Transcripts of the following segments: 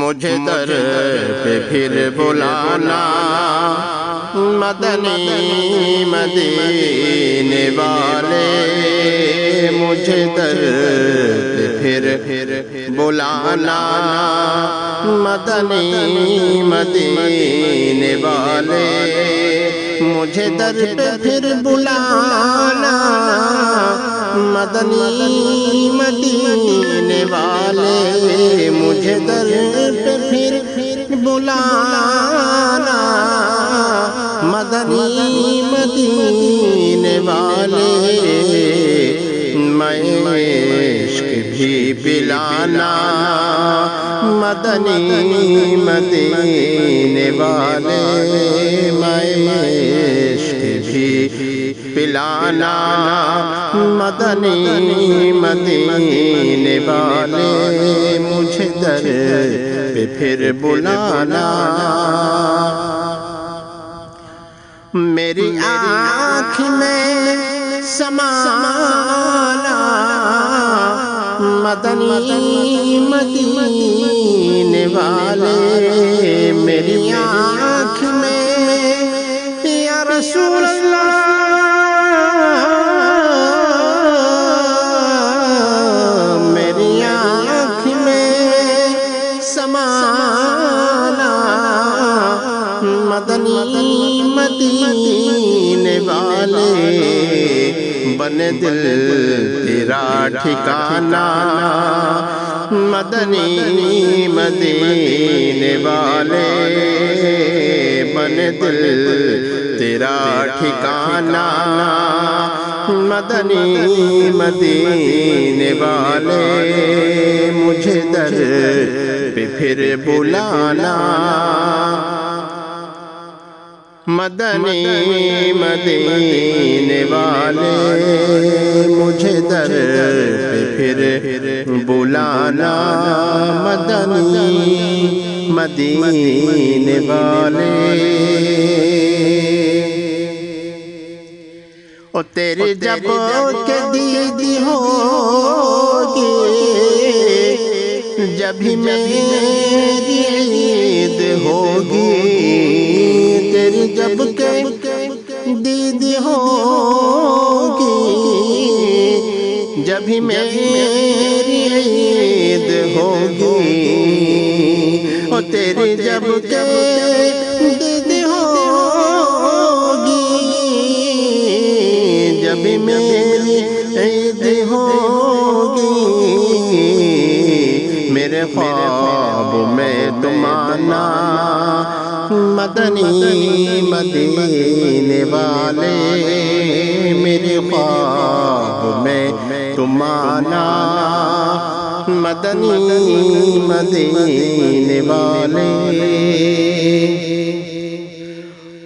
مجھے در پہ پھر بلانا مدنی مدینے والے، مجھے در پہ پھر بلانا مدنی مدینے والے، مجھے در پہ پھر بلانا مدنی مدینے والے، مجھے در پہ پھر بلانا مدنی مدینے والے، میں عشق بھی پلانا مدنی مدینے والے، میں عشق بھی پلانا مدنی مدینے والے، مجھے در پہ پھر بلانا۔ میری آنکھ میں سمانا مدنی مدینے والے، میری آنکھ میں یا رسول اللہ میری آنکھ میں سمانا مدنی مدینے والے، بنے دل تیرا ٹھکانہ مدنی مدینے والے، بنے دل تیرا ٹھکانہ مدنی مدینے والے، مجھے در پہ پھر بلانا مدنی مدینے والے، مجھے در پہ پھر بلانا مدنی مدینے والے۔ او تیری جب کہ دید ہوگی جب ہی میری عید ہوگی، تیری جب کہ دید ہوگی جب ہی میری عید ہوگی، اور تیری جب کہ دید ہوگی جب ہی میری عید ہوگی، میرے خواب میں تم آنا مدنی مدینے والے، میرے خواب میں تم آنا مدنی مدینے والے،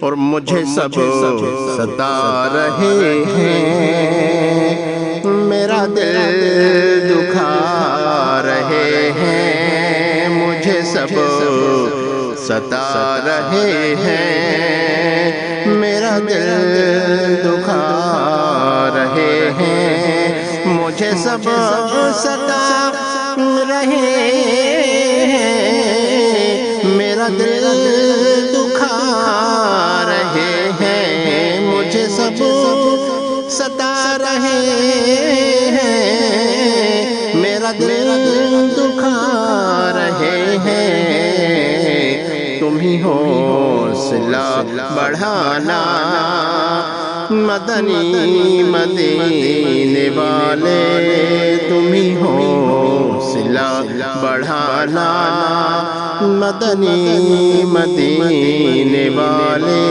اور مجھے سب ستا رہے ہیں، میرا دل دکھا رہے ہیں، مجھے سب ستا رہے ہیں، میرا دل دکھا رہے ہیں، مجھے سب ستا رہے ہیں، میرا دل دکھا رہے ہیں، مجھے سب ستا رہے ہیں، میرا دل دکھا رہے ہیں، تم ہی حوصلہ بڑھانا مدنی مدینے والے، تم ہی حوصلہ بڑھانا مدنی مدینے والے،